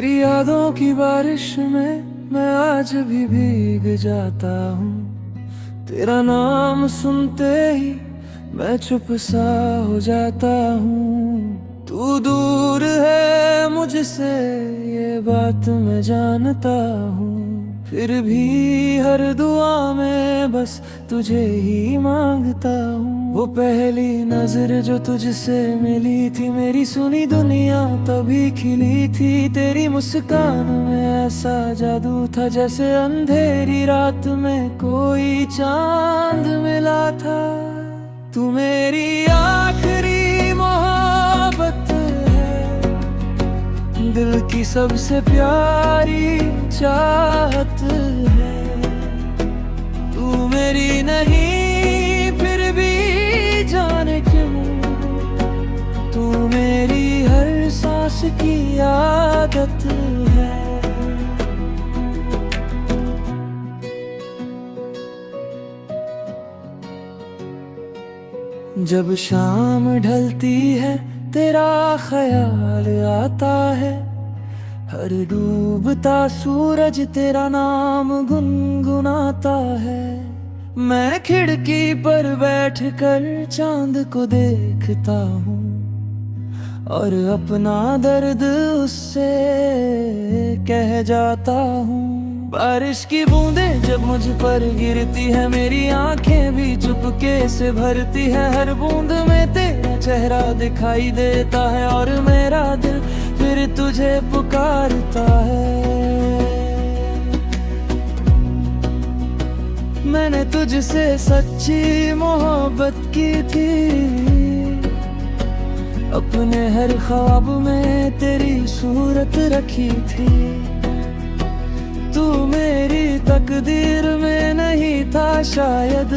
तेरी यादों की बारिश में मैं आज भी भीग जाता हूँ। तेरा नाम सुनते ही मैं चुप सा हो जाता हूँ। तू दूर है मुझसे ये बात मैं जानता हूँ, फिर भी हर दुआ में बस तुझे ही मांगता हूँ। वो पहली नजर जो तुझसे मिली थी, मेरी सुनी दुनिया तभी खिली थी। तेरी मुस्कान में ऐसा जादू था, जैसे अंधेरी रात में कोई चांद मिला था। तू मेरी आखिरी मोहब्बत है, दिल की सबसे प्यारी चाहत है। तू मेरी नहीं फिर भी जाने क्यों, तू मेरी हर सांस की आदत है। जब शाम ढलती है तेरा ख्याल आता है, हर डूबता सूरज तेरा नाम गुनगुनाता है। मैं खिड़की पर बैठकर चांद को देखता हूँ और अपना दर्द उससे कह जाता हूँ। बारिश की बूंदें जब मुझ पर गिरती है, मेरी आंखें भी चुपके से भरती है। हर बूंद में तेरा चेहरा दिखाई देता है और मेरा दिल फिर तुझे पुकारता है। मैंने तुझसे सच्ची मोहब्बत की थी, अपने हर ख्वाब में तेरी सूरत रखी थी। तू मेरी तकदीर में नहीं था शायद,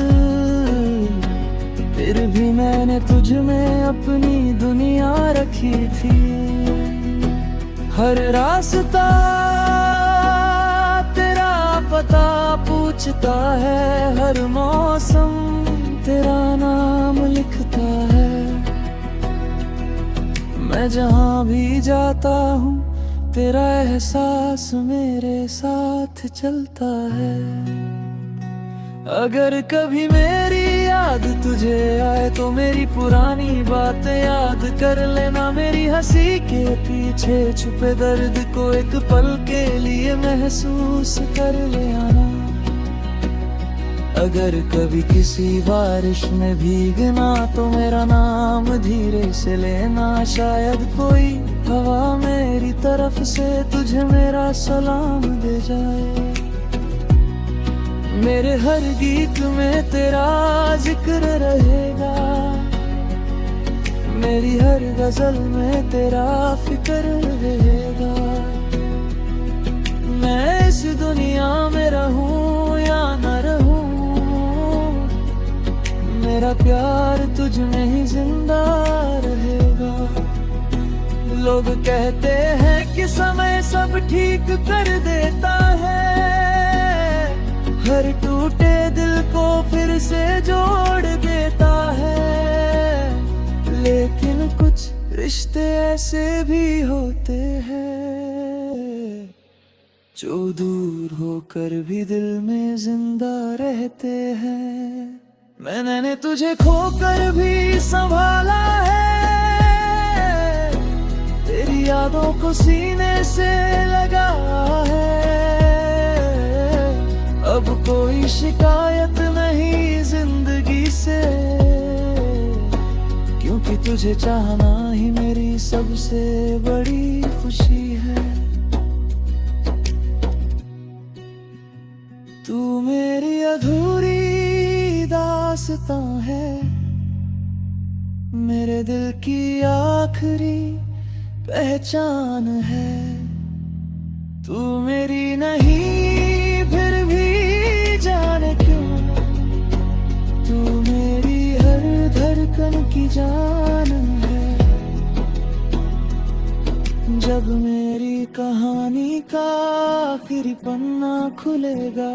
फिर भी मैंने तुझ में अपनी दुनिया रखी थी। हर रास्ता तेरा पता पूछता है, हर मौसम तेरा नाम लिखता है। मैं जहाँ भी जाता हूँ तेरा एहसास मेरे साथ चलता है। अगर कभी मेरी याद तुझे आए तो मेरी पुरानी बातें याद कर लेना। मेरी हंसी के पीछे छुपे दर्द को एक पल के लिए महसूस कर ले आना। अगर कभी किसी बारिश में भीगना तो मेरा नाम धीरे से लेना। शायद कोई हवा मेरी तरफ से तुझे मेरा सलाम दे जाए। मेरे हर गीत में तेरा जिक्र रहेगा, मेरी हर गजल में तेरा फिक्र रहेगा। मैं इस दुनिया में रहूं या न रहूं, मेरा प्यार तुझ में ही जिंदा रहेगा। लोग कहते हैं कि समय सब ठीक कर देता है, हर टूटे दिल को फिर से जोड़ देता है। लेकिन कुछ रिश्ते ऐसे भी होते हैं जो दूर होकर भी दिल में जिंदा रहते हैं। मैंने तुझे खोकर भी संभाला है, तेरी यादों को सीने से लगा है। अब कोई शिकायत नहीं जिंदगी से, क्योंकि तुझे चाहना ही मेरी सबसे बड़ी खुशी है। तू मेरी अधूरी दास्तां है, मेरे दिल की आखिरी पहचान है। तू मेरी नहीं फिर भी जाने क्यों, तू मेरी हर धड़कन की जान है। जब मेरी कहानी का आखिरी पन्ना खुलेगा,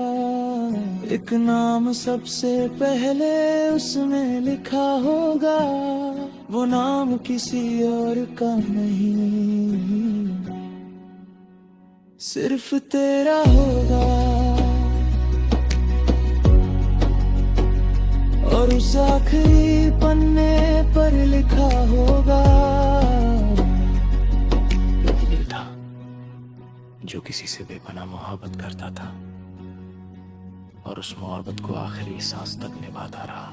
एक नाम सबसे पहले उसमें लिखा होगा। वो नाम किसी और का नहीं, सिर्फ तेरा होगा और उस आखिरी पन्ने पर लिखा होगा। था जो किसी से बेपनाह मोहब्बत करता था और उस मोहब्बत को आखिरी सांस तक निभाता रहा।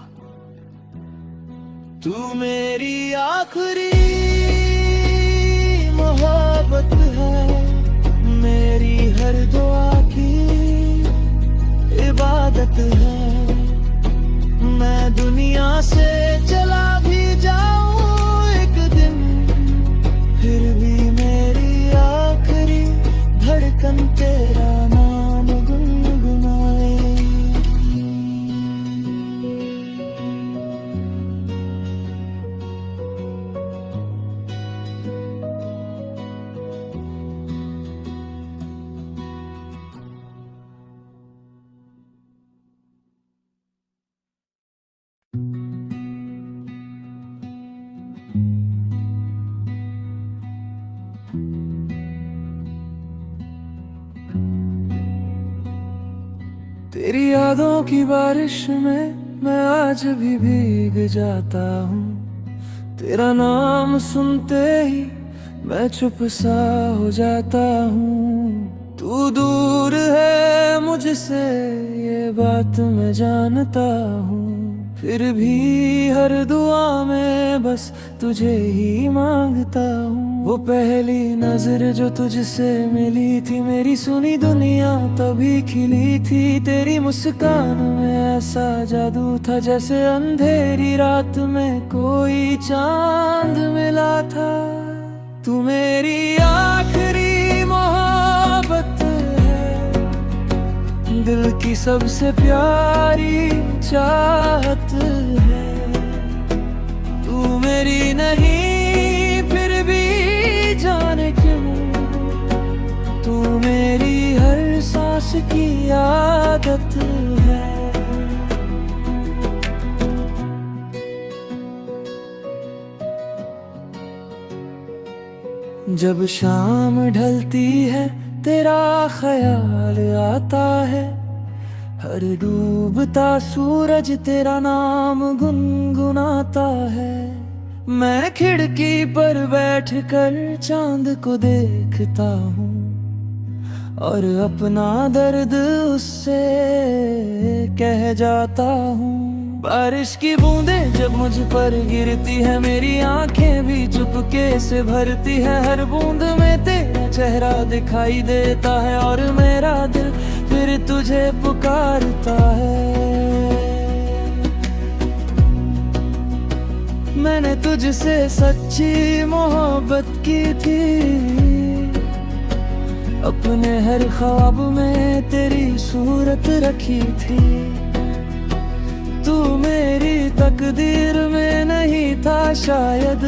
तू मेरी आखिरी मोहब्बत है, मेरी हर दुआ की इबादत है। मैं दुनिया से चला भी जाऊं एक दिन, फिर भी मेरी आखिरी धड़कन तेरा नाम गुनगुनाए। तेरी यादों की बारिश में मैं आज भी भीग जाता हूँ। तेरा नाम सुनते ही मैं चुप सा हो जाता हूँ। तू दूर है मुझसे ये बात मैं जानता हूँ, फिर भी हर दुआ में बस तुझे ही मांगता हूँ। वो पहली नजर जो तुझसे मिली थी, मेरी सुनी दुनिया तभी खिली थी। तेरी मुस्कान में ऐसा जादू था जैसे अंधेरी रात में कोई चांद मिला था। तू मेरी आखिरी मोहब्बत है, दिल की सबसे प्यारी चाहत है। तू मेरी नहीं फिर भी जाने क्यों, तू मेरी हर सांस की आदत है। जब शाम ढलती है तेरा ख्याल आता है, हर डूबता सूरज तेरा नाम गुनगुनाता है। मैं खिड़की पर बैठकर चांद को देखता हूँ और अपना दर्द उससे कह जाता हूँ। बारिश की बूंदें जब मुझ पर गिरती है, मेरी आंखें भी चुपके से भरती है। हर बूंद में तेरा चेहरा दिखाई देता है और मेरा दिल फिर तुझे पुकारता है। मैंने तुझसे सच्ची मोहब्बत की थी, अपने हर ख्वाब में तेरी सूरत रखी थी। तू मेरी तकदीर में नहीं था शायद,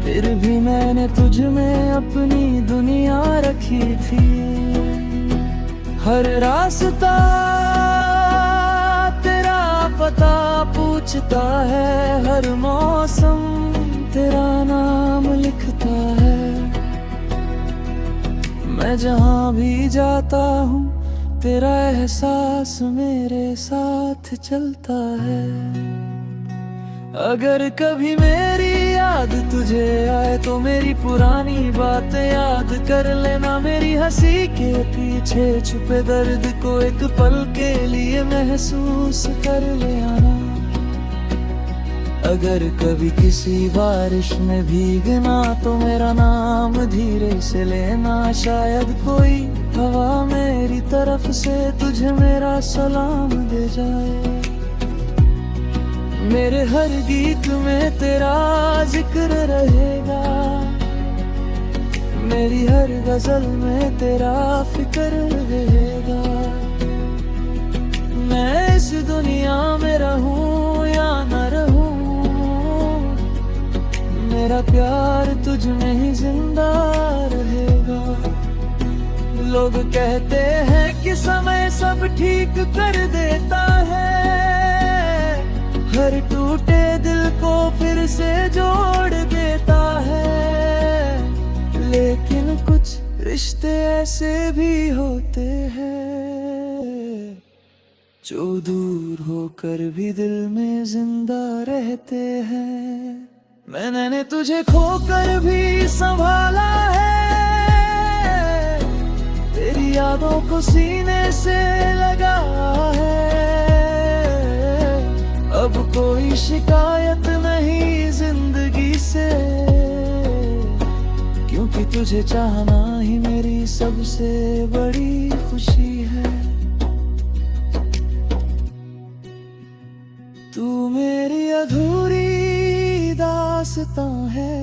फिर भी मैंने तुझ में अपनी दुनिया रखी थी। हर रास्ता तेरा पता पूछता है, हर मौसम तेरा नाम लिखता है। मैं जहाँ भी जाता हूँ तेरा एहसास मेरे साथ चलता है। अगर कभी मेरी याद तुझे आए तो मेरी पुरानी बातें याद कर लेना। मेरी हंसी के पीछे छुपे दर्द को एक पल के लिए महसूस कर ले आना। अगर कभी किसी बारिश में भीगना तो मेरा नाम धीरे से लेना। शायद कोई हवा मेरी तरफ से तुझे मेरा सलाम दे जाए। मेरे हर गीत में तेरा जिक्र रहेगा, मेरी हर गजल में तेरा फिक्र रहेगा। मैं इस दुनिया में रहूं या न रहूं, मेरा प्यार तुझ में ही जिंदा रहेगा। लोग कहते हैं कि समय सब ठीक कर देता है, हर टूटे दिल को फिर से जोड़ देता है। लेकिन कुछ रिश्ते ऐसे भी होते हैं जो दूर होकर भी दिल में जिंदा रहते हैं। मैंने तुझे खोकर भी संभाला है, तेरी यादों को सीने से लगा है। अब कोई शिकायत नहीं जिंदगी से, क्योंकि तुझे चाहना ही मेरी सबसे बड़ी खुशी है। तू मेरी अधूरी दास्तां है,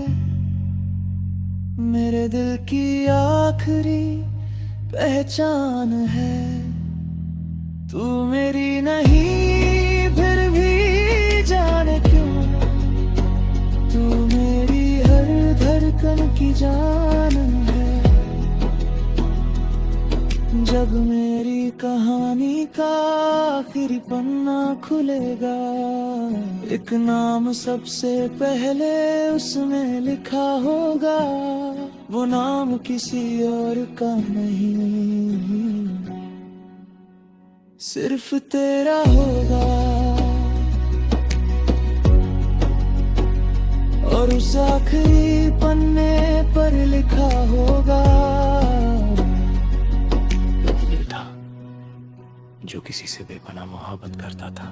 मेरे दिल की आखिरी पहचान है। तू मेरी नहीं फिर भी जाने क्यों, तू मेरी हर धड़कन की जान है। जब मेरी कहानी का आखिरी पन्ना खुलेगा, एक नाम सबसे पहले उसमें लिखा होगा। वो नाम किसी और का नहीं, सिर्फ तेरा होगा। और उस आखिरी पन्ने पर लिखा होगा, जो किसी से बेपनाह मोहब्बत करता था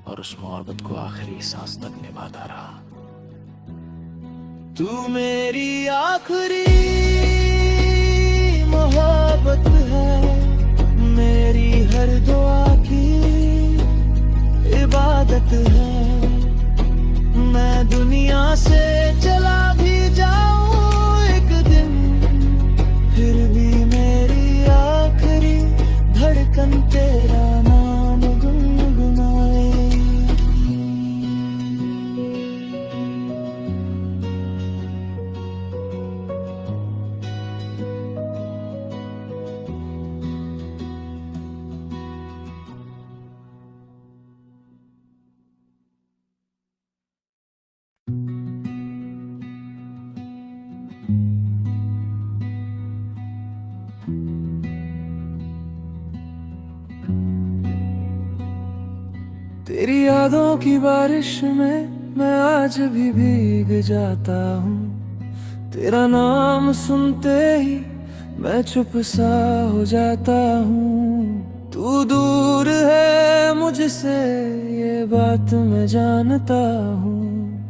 और उस मोहब्बत को आखिरी सांस तक निभाता रहा। तू मेरी आखिरी मोहब्बत है, मेरी हर दुआ की इबादत है। मैं दुनिया से चला भी जाऊं एक दिन, फिर भी मेरी आखिरी धड़कन तेरा नाम गुनगुनाए। तेरी यादों की बारिश में मैं आज भी भीग जाता हूँ। तेरा नाम सुनते ही मैं चुप सा हो जाता हूँ। तू दूर है मुझसे ये बात मैं जानता हूँ,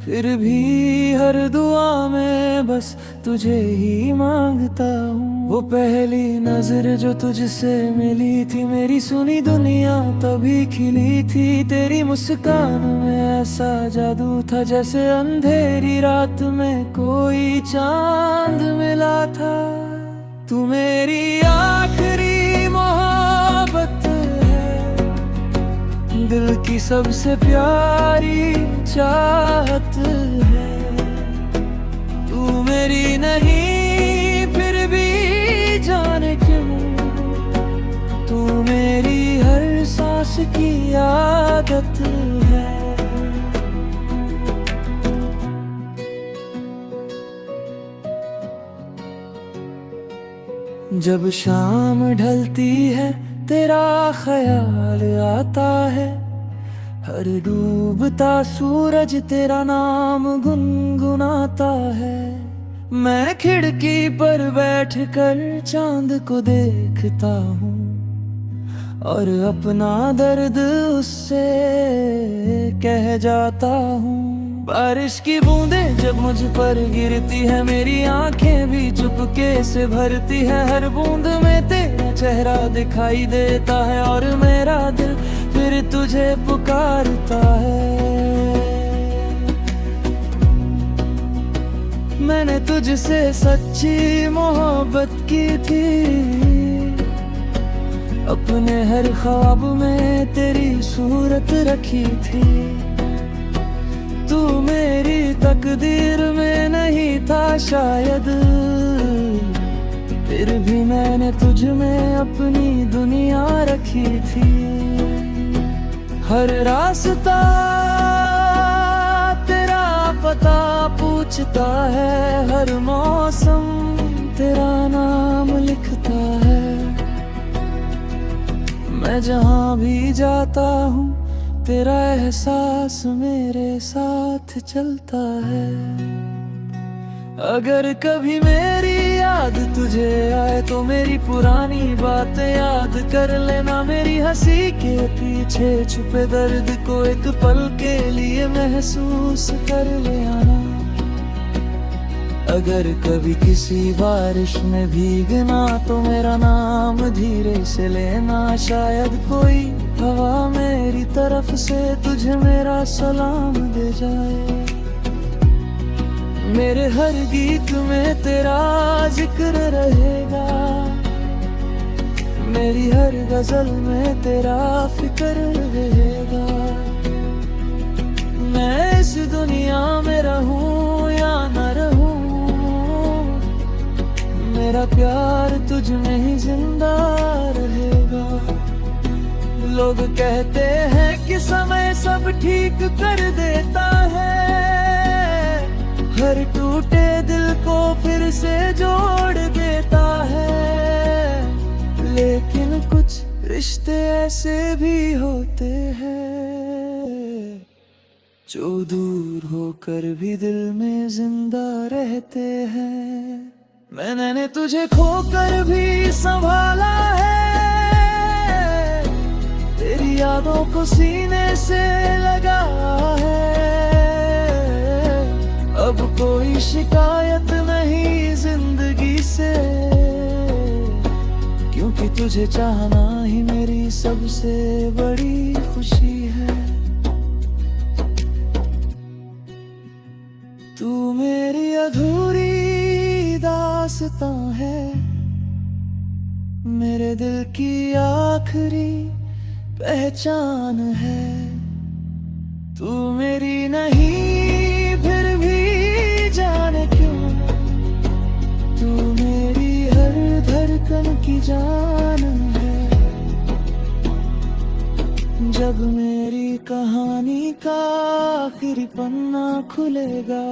फिर भी हर दुआ में बस तुझे ही मांगता हूँ। वो पहली नजर जो तुझसे मिली थी, मेरी सुनी दुनिया तभी खिली थी। तेरी मुस्कान में ऐसा जादू था, जैसे अंधेरी रात में कोई चांद मिला था। तू मेरी आखिरी मोहब्बत है, दिल की सबसे प्यारी चाहत है। तू मेरी नहीं फिर भी जाने क्यों, तू मेरी हर सांस की आदत है। जब शाम ढलती है तेरा ख्याल आता है, हर डूबता सूरज तेरा नाम गुनगुनाता है। मैं खिड़की पर बैठकर चांद को देखता हूँ और अपना दर्द उससे कह जाता हूँ। बारिश की बूंदें जब मुझ पर गिरती है, मेरी आंखें भी चुपके से भरती है। हर बूंद में तेरा चेहरा दिखाई देता है और मेरा दिल फिर तुझे पुकारता है। मैंने तुझसे सच्ची मोहब्बत की थी, अपने हर ख्वाब में तेरी सूरत रखी थी। तू मेरी तकदीर में नहीं था शायद, फिर भी मैंने तुझ में अपनी दुनिया रखी थी। हर रास्ता तेरा पता पूछता है, हर मौसम तेरा नाम लिखता है। मैं जहाँ भी जाता हूँ तेरा एहसास मेरे साथ चलता है। अगर कभी मेरी याद तुझे आए तो मेरी पुरानी बातें याद कर लेना। मेरी हंसी के पीछे छुपे दर्द को एक पल के लिए महसूस कर ले आना। अगर कभी किसी बारिश में भीगना तो मेरा नाम धीरे से लेना। शायद कोई हवा मेरी तरफ से तुझे मेरा सलाम दे जाए। मेरे हर गीत में तेरा जिक्र रहेगा। मेरी हर गजल में तेरा फिक्र रहेगा। मैं इस दुनिया में रहूं या न रहूं, मेरा प्यार तुझ में ही जिंदा रहेगा। लोग कहते हैं कि समय सब ठीक कर देता है, हर टूटे दिल को फिर से जोड़ देता है। लेकिन कुछ रिश्ते ऐसे भी होते हैं जो दूर होकर भी दिल में जिंदा रहते हैं। मैंने तुझे खोकर भी संभाला है, तेरी यादों को सीने से लगाया है। अब कोई शिकायत नहीं जिंदगी से, क्योंकि तुझे चाहना ही मेरी सबसे बड़ी खुशी है। तू मेरी अधूरी दास्तां है, मेरे दिल की आखिरी पहचान है। तू मेरी नहीं फिर भी जाने क्यों, तू मेरी हर धड़कन की जान है। जब मेरी कहानी का आखिरी पन्ना खुलेगा,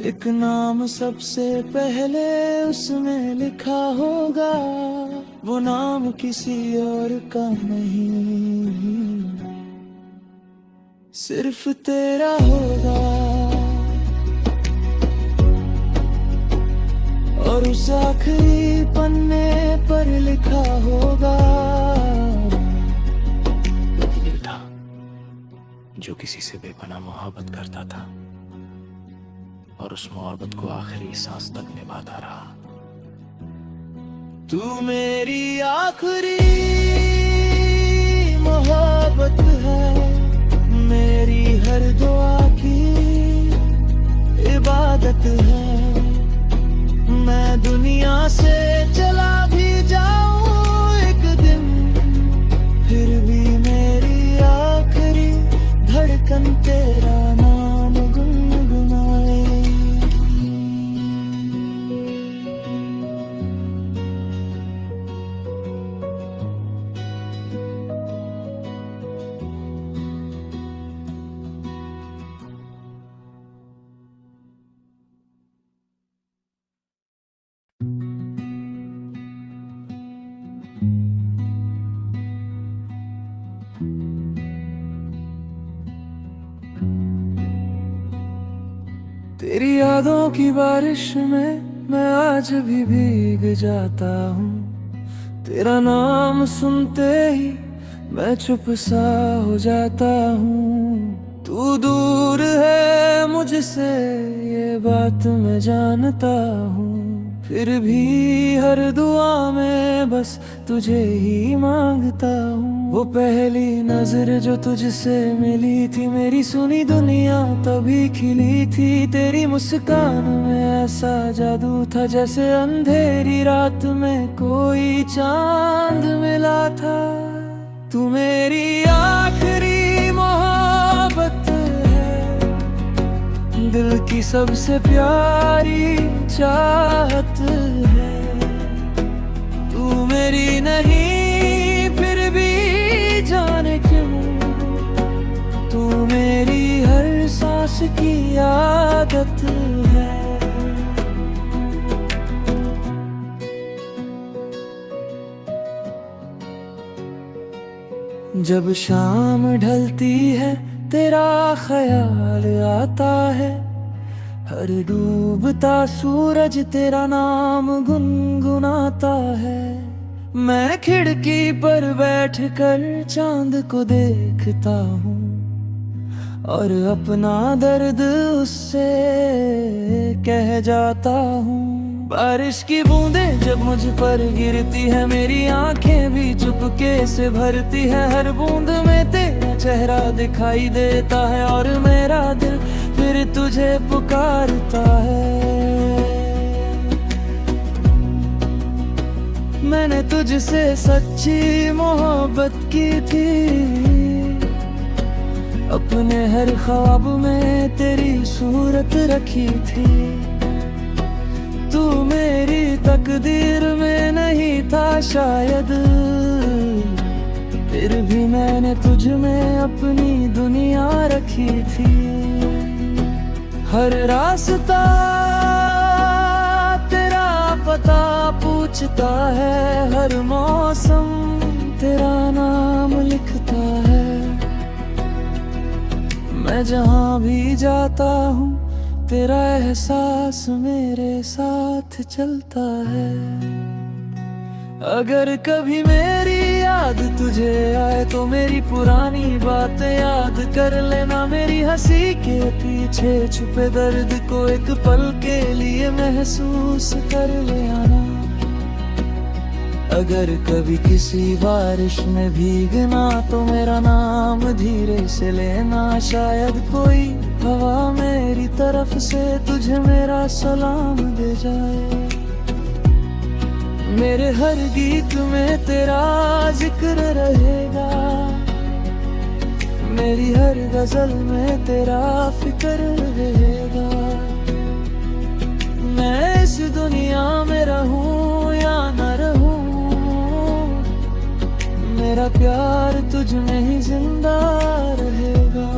एक नाम सबसे पहले उसमें लिखा होगा। वो नाम किसी और का नहीं, सिर्फ तेरा होगा। और उस आखिरी पन्ने पर लिखा होगा, जो किसी से बेपनाह मोहब्बत करता था और उस मोहब्बत को आखिरी सांस तक निभाता रहा। तू मेरी आखिरी मोहब्बत है, मेरी हर दुआ की इबादत है। मैं दुनिया से चला भी जाऊं एक दिन, फिर भी मेरी आखिरी धड़कन तेरा नाम गुनगुनाए। तेरी यादों की बारिश में मैं आज भी भीग जाता हूँ। तेरा नाम सुनते ही मैं चुप सा हो जाता हूँ। तू दूर है मुझसे ये बात मैं जानता हूँ, फिर भी हर दुआ में बस तुझे ही मांगता हूँ। वो पहली नजर जो तुझसे मिली थी, मेरी सुनी दुनिया तभी खिली थी। तेरी मुस्कान में ऐसा जादू था, जैसे अंधेरी रात में कोई चांद मिला था। तू मेरी आखिरी मोहब्बत है, दिल की सबसे प्यारी चाहत है। तू मेरी नहीं फिर भी जाने क्यों, तू मेरी हर सांस की आदत है। जब शाम ढलती है तेरा ख्याल आता है, हर डूबता सूरज तेरा नाम गुनगुनाता है। मैं खिड़की पर बैठकर चांद को देखता हूँ और अपना दर्द उससे कह जाता हूँ। बारिश की बूंदें जब मुझ पर गिरती है, मेरी आंखें भी चुपके से भरती है। हर बूंद में तेरा चेहरा दिखाई देता है और मेरा दिल फिर तुझे पुकारता है। मैंने तुझसे सच्ची मोहब्बत की थी, अपने हर ख्वाब में तेरी सूरत रखी थी। तू मेरी तकदीर में नहीं था शायद, फिर भी मैंने तुझ में अपनी दुनिया रखी थी। हर रास्ता तेरा पता पूछता है, हर मौसम तेरा नाम लिखता है। मैं जहाँ भी जाता हूँ तेरा एहसास मेरे साथ चलता है। अगर कभी मेरी याद तुझे आए तो मेरी पुरानी बातें याद कर लेना। मेरी हंसी के पीछे छुपे दर्द को एक पल के लिए महसूस कर ले आना। अगर कभी किसी बारिश में भीगना तो मेरा नाम धीरे से लेना। शायद कोई हवा मेरी तरफ से तुझे मेरा सलाम दे जाए। मेरे हर गीत में तेरा जिक्र रहेगा, मेरी हर गजल में तेरा फिक्र रहेगा। मैं इस दुनिया में रहूं या न रहूं, मेरा प्यार तुझ में ही जिंदा रहेगा।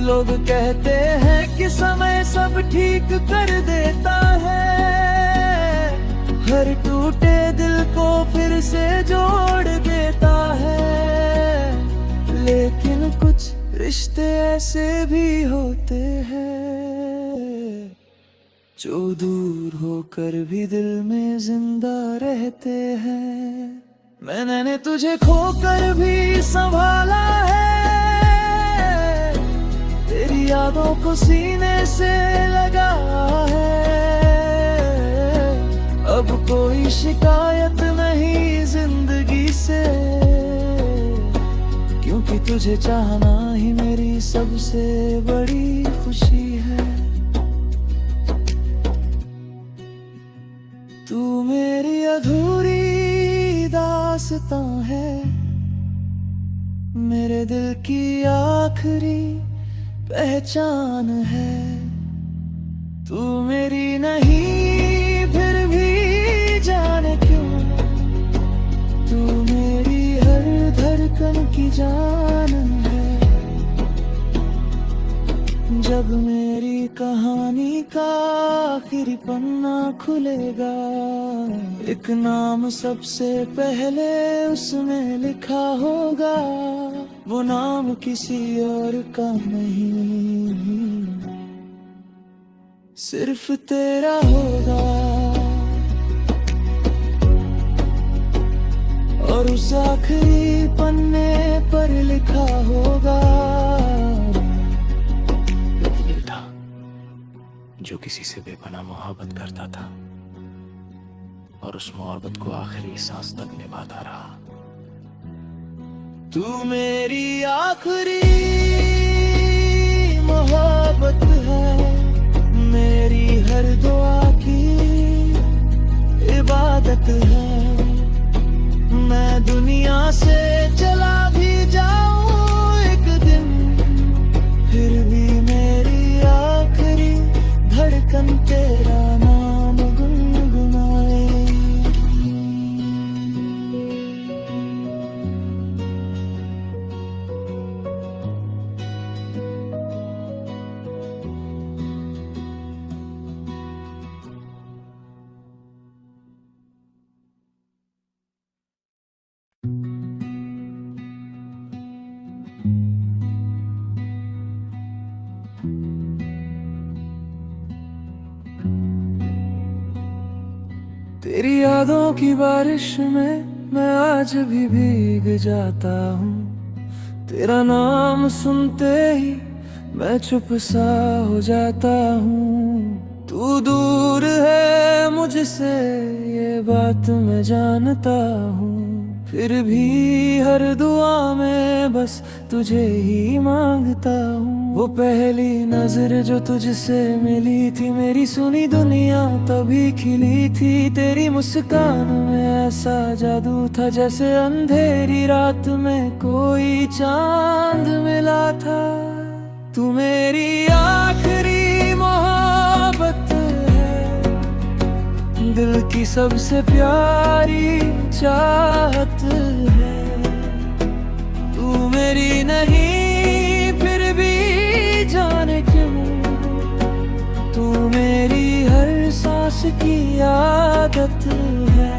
लोग कहते हैं कि समय सब ठीक कर देता है, हर टूटे दिल को फिर से जोड़ देता है। लेकिन कुछ रिश्ते ऐसे भी होते हैं जो दूर होकर भी दिल में जिंदा रहते हैं। मैंने तुझे खोकर भी संभाला है, तेरी यादों को सीने से लगा है। अब कोई शिकायत नहीं जिंदगी से, क्योंकि तुझे चाहना ही मेरी सबसे बड़ी खुशी है। तू मेरी अधूरी दास्तां है, मेरे दिल की आखिरी पहचान है। तू मेरी नहीं फिर भी जाने क्यों, तू मेरी हर धड़कन की जान है। जब मेरी कहानी का आखिरी पन्ना खुलेगा, एक नाम सबसे पहले उसमें लिखा होगा। वो नाम किसी और का नहीं, सिर्फ तेरा होगा। और उस आखिरी पन्ने पर लिखा होगा, था जो किसी से बेपनाह मोहब्बत करता था और उस मोहब्बत को आखिरी सांस तक निभाता रहा। तू मेरी आखिरी मोहब्बत है, मेरी हर दुआ की इबादत है। मैं दुनिया से चला भी जाऊं एक दिन, फिर भी मेरी आखिरी धड़कन तेरा नाम गुनगुनाए। तेरी यादों की बारिश में मैं आज भी भीग जाता हूँ। तेरा नाम सुनते ही मैं चुप सा हो जाता हूँ। तू दूर है मुझसे ये बात मैं जानता हूँ, फिर भी हर दुआ में बस तुझे ही मांगता हूँ। वो पहली नजर जो तुझसे मिली थी, मेरी सुनी दुनिया तभी खिली थी। तेरी मुस्कान में ऐसा जादू था, जैसे अंधेरी रात में कोई चांद मिला था। तू मेरी आखिरी मोहब्बत है, दिल की सबसे प्यारी चाहत है। तू मेरी नहीं फिर भी जाने क्यों, तू मेरी हर सांस की आदत है।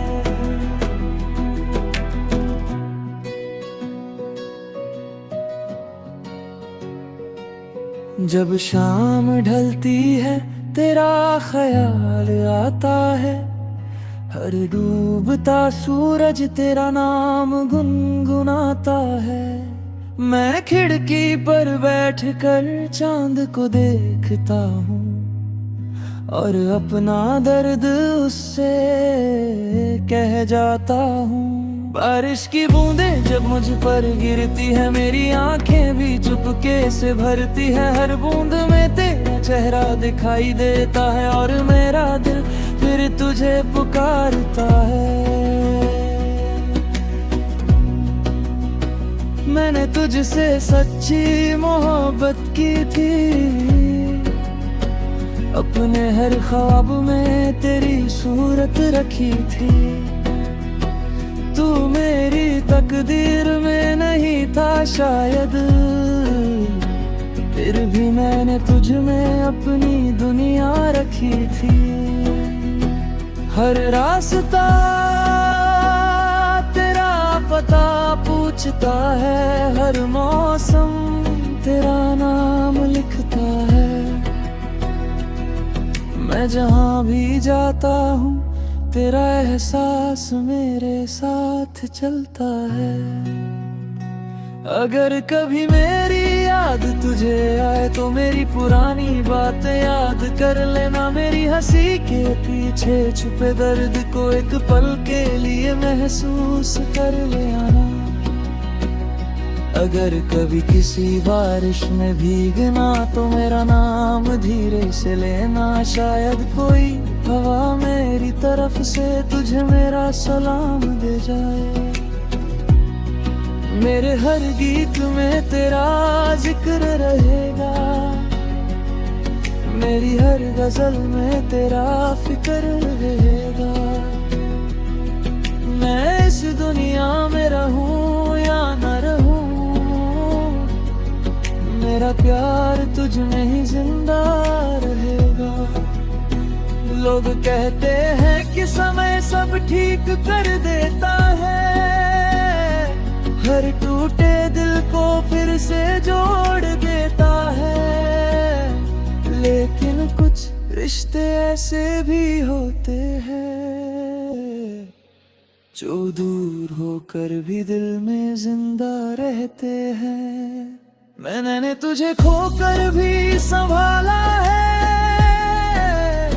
जब शाम ढलती है तेरा ख्याल आता है, हर डूबता सूरज तेरा नाम गुनगुनाता है। मैं खिड़की पर बैठकर चांद को देखता हूँ और अपना दर्द उससे कह जाता हूँ। बारिश की बूंदें जब मुझ पर गिरती है, मेरी आंखें भी चुपके से भरती है। हर बूंद में तेरा चेहरा दिखाई देता है और मेरा दिल फिर तुझे पुकारता है। मैंने तुझसे सच्ची मोहब्बत की थी, अपने हर ख्वाब में तेरी सूरत रखी थी। तू मेरी तकदीर में नहीं था शायद, फिर भी मैंने तुझ में अपनी दुनिया रखी थी। हर रास्ता तेरा पता पूछता है, हर मौसम तेरा नाम लिखता है। मैं जहाँ भी जाता हूँ तेरा एहसास मेरे साथ चलता है। अगर कभी मेरी याद तुझे आए तो मेरी पुरानी बातें याद कर लेना। मेरी हंसी के पीछे छुपे दर्द को एक पल के लिए महसूस कर ले आना। अगर कभी किसी बारिश में भीगना तो मेरा नाम धीरे से लेना। शायद कोई हवा मेरी तरफ से तुझे मेरा सलाम दे जाए। मेरे हर गीत में तेरा जिक्र रहेगा, मेरी हर गजल में तेरा फिक्र रहेगा। मैं इस दुनिया में रहूं या न रहूं, मेरा प्यार तुझ में ही जिंदा रहेगा। लोग कहते हैं कि समय सब ठीक कर देता है, हर टूटे दिल को फिर से जोड़ देता है। लेकिन कुछ रिश्ते ऐसे भी होते हैं जो दूर होकर भी दिल में जिंदा रहते हैं। मैंने तुझे खोकर भी संभाला है,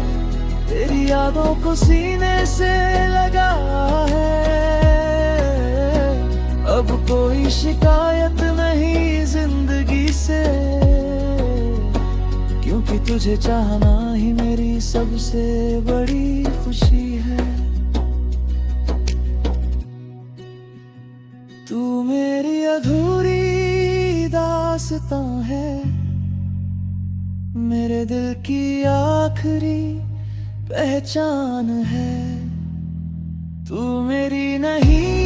तेरी यादों को सीने से लगा है। अब कोई शिकायत नहीं जिंदगी से, क्योंकि तुझे चाहना ही मेरी सबसे बड़ी खुशी है। तू मेरी अधूरी दास्तां है, मेरे दिल की आखिरी पहचान है। तू मेरी नहीं